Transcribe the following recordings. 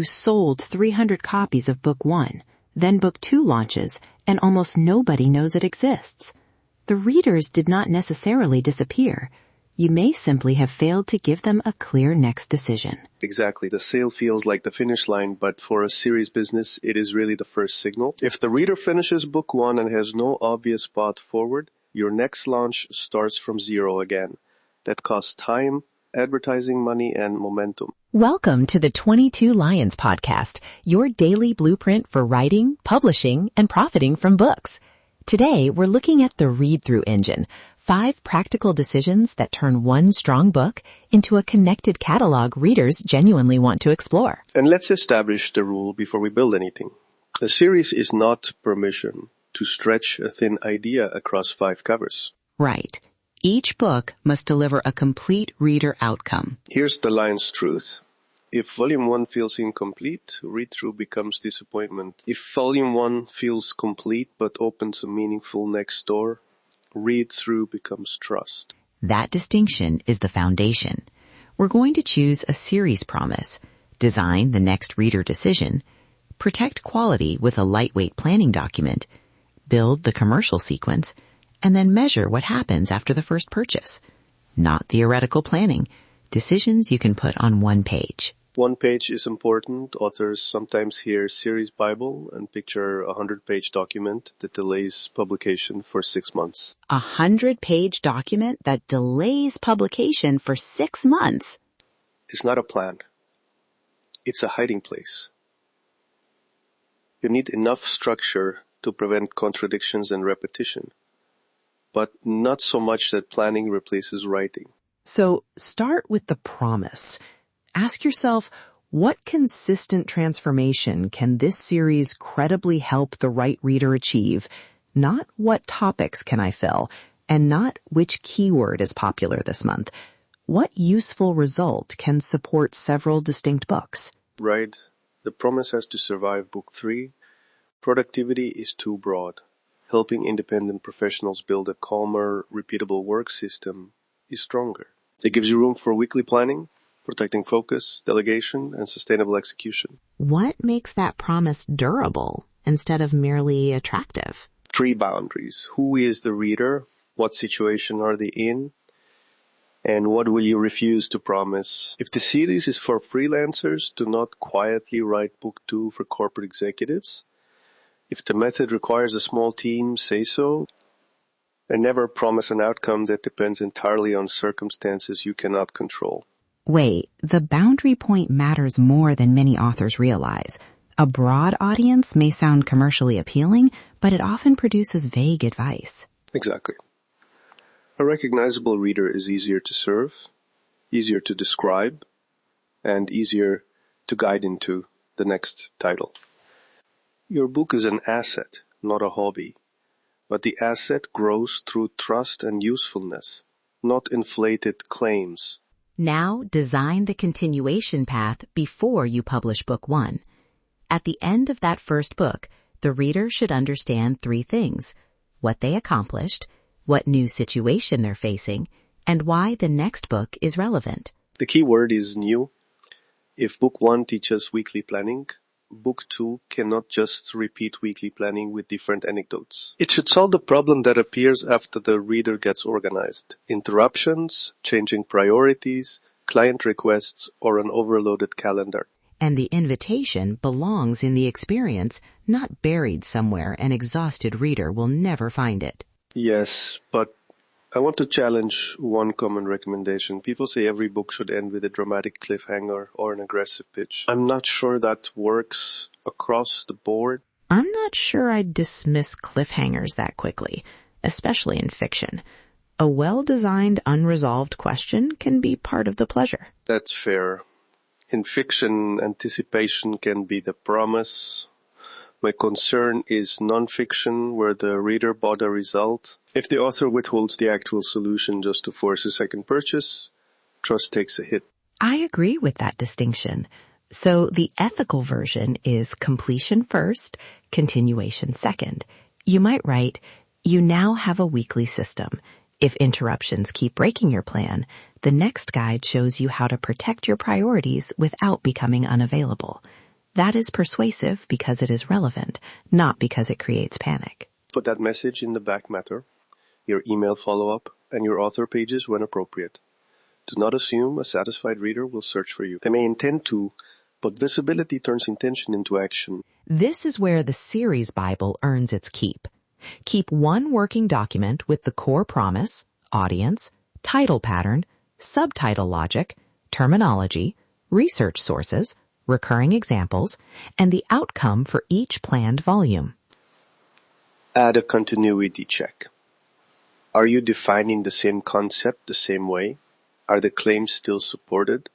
You sold 300 copies of book 1, then book 2 launches, and almost nobody knows it exists. The readers did not necessarily disappear. You may simply have failed to give them a clear next decision. Exactly. The sale feels like the finish line, but for a series business, it is really the first signal. If the reader finishes book 1 and has no obvious path forward, your next launch starts from zero again. That costs time, advertising money, and momentum. Welcome to the 22 Lions Podcast, your daily blueprint for writing, publishing, and profiting from books. Today, we're looking at the read-through engine, 5 practical decisions that turn one strong book into a connected catalog readers genuinely want to explore. And let's establish the rule before we build anything. A series is not permission to stretch a thin idea across 5 covers. Right. Each book must deliver a complete reader outcome. Here's the lion's truth. If volume 1 feels incomplete, read-through becomes disappointment. If volume 1 feels complete but opens a meaningful next door, read-through becomes trust. That distinction is the foundation. We're going to choose a series promise, design the next reader decision, protect quality with a lightweight planning document, build the commercial sequence, and then measure what happens after the first purchase. Not theoretical planning, decisions you can put on one page. One page is important. Authors sometimes hear series Bible and picture a 100-page document that delays publication for 6 months. 100-page document that delays publication for 6 months? It's not a plan. It's a hiding place. You need enough structure to prevent contradictions and repetition, but not so much that planning replaces writing. So start with the promise. Ask yourself, what consistent transformation can this series credibly help the right reader achieve? Not what topics can I fill, and not which keyword is popular this month. What useful result can support several distinct books? Right. The promise has to survive book 3. Productivity is too broad. Helping independent professionals build a calmer, repeatable work system is stronger. It gives you room for weekly planning, protecting focus, delegation, and sustainable execution. What makes that promise durable instead of merely attractive? 3 boundaries. Who is the reader? What situation are they in? And what will you refuse to promise? If the series is for freelancers, do not quietly write book 2 for corporate executives. If the method requires a small team, say so. And never promise an outcome that depends entirely on circumstances you cannot control. Wait, the boundary point matters more than many authors realize. A broad audience may sound commercially appealing, but it often produces vague advice. Exactly. A recognizable reader is easier to serve, easier to describe, and easier to guide into the next title. Your book is an asset, not a hobby. But the asset grows through trust and usefulness, not inflated claims. Now design the continuation path before you publish book 1. At the end of that first book, the reader should understand 3 things: what they accomplished, what new situation they're facing, and why the next book is relevant. The key word is new. If book 1 teaches weekly planning, book 2 cannot just repeat weekly planning with different anecdotes. It should solve the problem that appears after the reader gets organized. Interruptions, changing priorities, client requests, or an overloaded calendar. And the invitation belongs in the experience, not buried somewhere an exhausted reader will never find it. Yes, but I want to challenge one common recommendation. People say every book should end with a dramatic cliffhanger or an aggressive pitch. I'm not sure that works across the board. I'm not sure I'd dismiss cliffhangers that quickly, especially in fiction. A well-designed, unresolved question can be part of the pleasure. That's fair. In fiction, anticipation can be the promise. My concern is nonfiction, where the reader bought a result. If the author withholds the actual solution just to force a second purchase, trust takes a hit. I agree with that distinction. So the ethical version is completion first, continuation second. You might write, you now have a weekly system. If interruptions keep breaking your plan, the next guide shows you how to protect your priorities without becoming unavailable. That is persuasive because it is relevant, not because it creates panic. Put that message in the back matter, your email follow-up, and your author pages when appropriate. Do not assume a satisfied reader will search for you. They may intend to, but visibility turns intention into action. This is where the series Bible earns its keep. Keep one working document with the core promise, audience, title pattern, subtitle logic, terminology, research sources, recurring examples, and the outcome for each planned volume. Add a continuity check. Are you defining the same concept the same way? Are the claims still supported?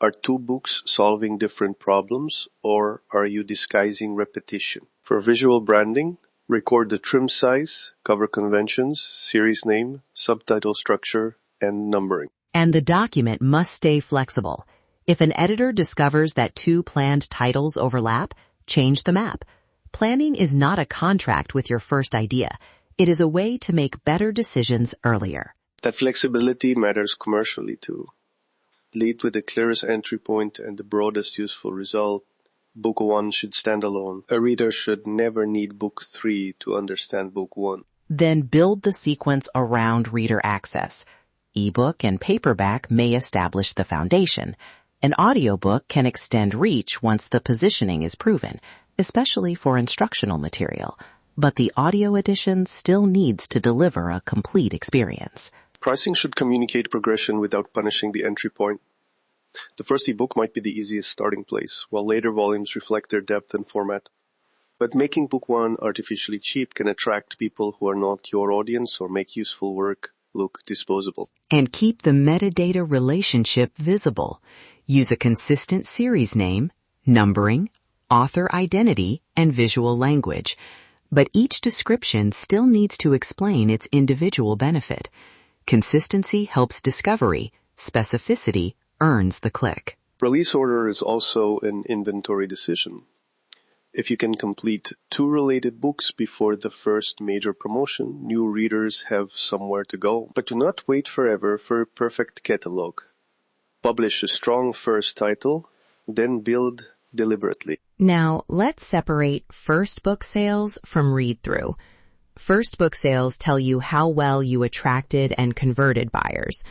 Are two books solving different problems, or are you disguising repetition? For visual branding, record the trim size, cover conventions, series name, subtitle structure, and numbering. And the document must stay flexible. If an editor discovers that two planned titles overlap, change the map. Planning is not a contract with your first idea. It is a way to make better decisions earlier. That flexibility matters commercially too. Lead with the clearest entry point and the broadest useful result. Book 1 should stand alone. A reader should never need Book 3 to understand Book 1. Then build the sequence around reader access. Ebook and paperback may establish the foundation. An audiobook can extend reach once the positioning is proven, especially for instructional material. But the audio edition still needs to deliver a complete experience. Pricing should communicate progression without punishing the entry point. The first ebook might be the easiest starting place, while later volumes reflect their depth and format. But making Book 1 artificially cheap can attract people who are not your audience or make useful work look disposable. And keep the metadata relationship visible. Use a consistent series name, numbering, author identity, and visual language. But each description still needs to explain its individual benefit. Consistency helps discovery. Specificity earns the click. Release order is also an inventory decision. If you can complete 2 related books before the first major promotion, new readers have somewhere to go. But do not wait forever for a perfect catalog. Publish a strong first title, then build deliberately. Now, let's separate first book sales from read-through. First book sales tell you how well you attracted and converted buyers.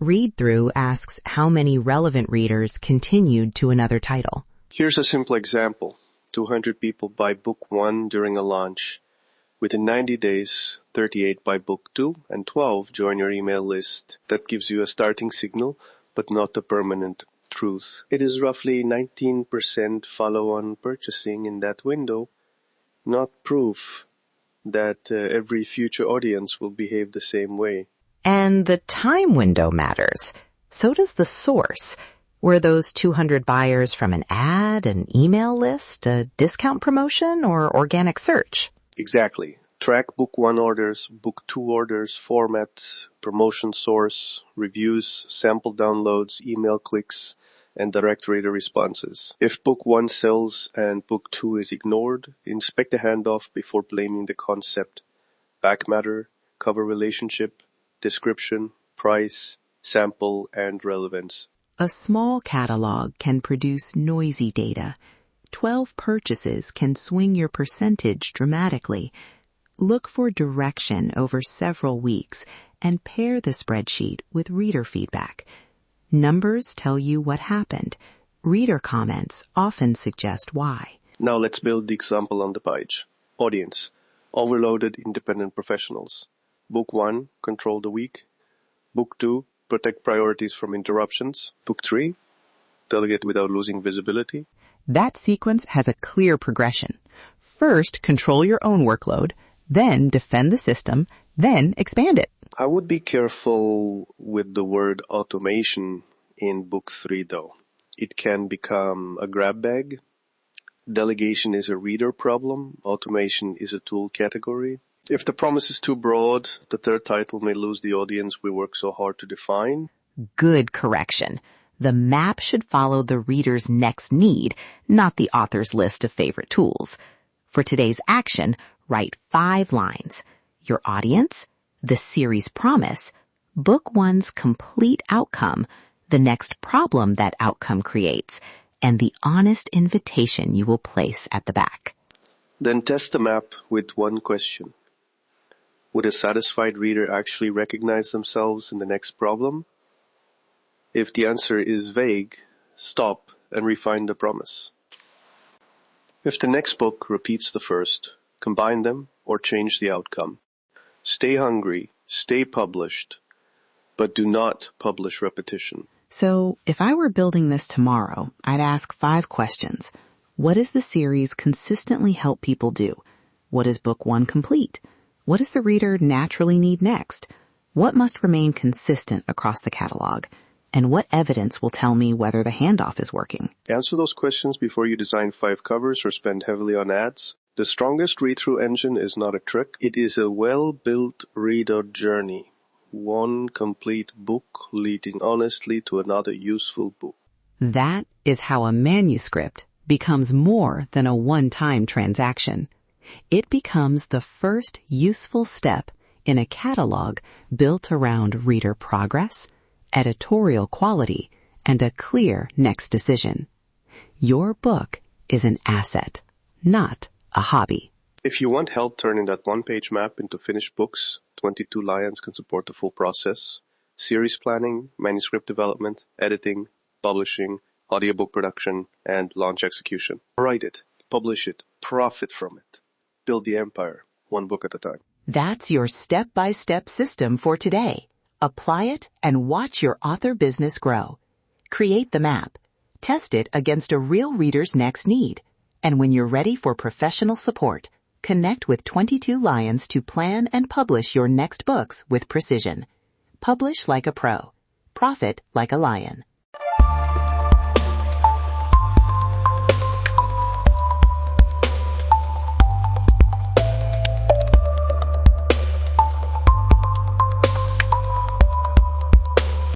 Read-through asks how many relevant readers continued to another title. Here's a simple example. 200 people buy Book 1 during a launch. Within 90 days, 38 buy Book 2 and 12 join your email list. That gives you a starting signal, but not a permanent truth. It is roughly 19% follow-on purchasing in that window, not proof that every future audience will behave the same way. And the time window matters. So does the source. Were those 200 buyers from an ad, an email list, a discount promotion, or organic search? Exactly. Track Book 1 orders, Book 2 orders, format, promotion source, reviews, sample downloads, email clicks, and direct reader responses. If Book 1 sells and Book 2 is ignored, inspect the handoff before blaming the concept. Back matter, cover relationship, description, price, sample, and relevance. A small catalog can produce noisy data. 12 purchases can swing your percentage dramatically. Look for direction over several weeks and pair the spreadsheet with reader feedback. Numbers tell you what happened. Reader comments often suggest why. Now let's build the example on the page. Audience: overloaded independent professionals. Book 1, control the week. Book 2, protect priorities from interruptions. Book 3, delegate without losing visibility. That sequence has a clear progression. First, control your own workload, then defend the system, then expand it. I would be careful with the word automation in Book 3 though. It can become a grab bag. Delegation is a reader problem. Automation is a tool category. If the promise is too broad, the third title may lose the audience we work so hard to define. Good correction. The map should follow the reader's next need, not the author's list of favorite tools. For today's action, write 5 lines. Your audience, the series promise, Book 1's complete outcome, the next problem that outcome creates, and the honest invitation you will place at the back. Then test the map with one question. Would a satisfied reader actually recognize themselves in the next problem? If the answer is vague, stop and refine the promise. If the next book repeats the first, combine them or change the outcome. Stay hungry, stay published, but do not publish repetition. So, if I were building this tomorrow, I'd ask 5 questions. What does the series consistently help people do? What is book 1 complete? What does the reader naturally need next? What must remain consistent across the catalog? And what evidence will tell me whether the handoff is working? Answer those questions before you design 5 covers or spend heavily on ads. The strongest read-through engine is not a trick. It is a well-built reader journey. One complete book leading honestly to another useful book. That is how a manuscript becomes more than a one-time transaction. It becomes the first useful step in a catalog built around reader progress, editorial quality, and a clear next decision. Your book is an asset, not a hobby. If you want help turning that one-page map into finished books, 22 Lions can support the full process. Series planning, manuscript development, editing, publishing, audiobook production, and launch execution. Write it, publish it, profit from it. Build the empire, one book at a time. That's your step-by-step system for today. Apply it and watch your author business grow. Create the map. Test it against a real reader's next need. And when you're ready for professional support, connect with 22 Lions to plan and publish your next books with precision. Publish like a pro. Profit like a lion.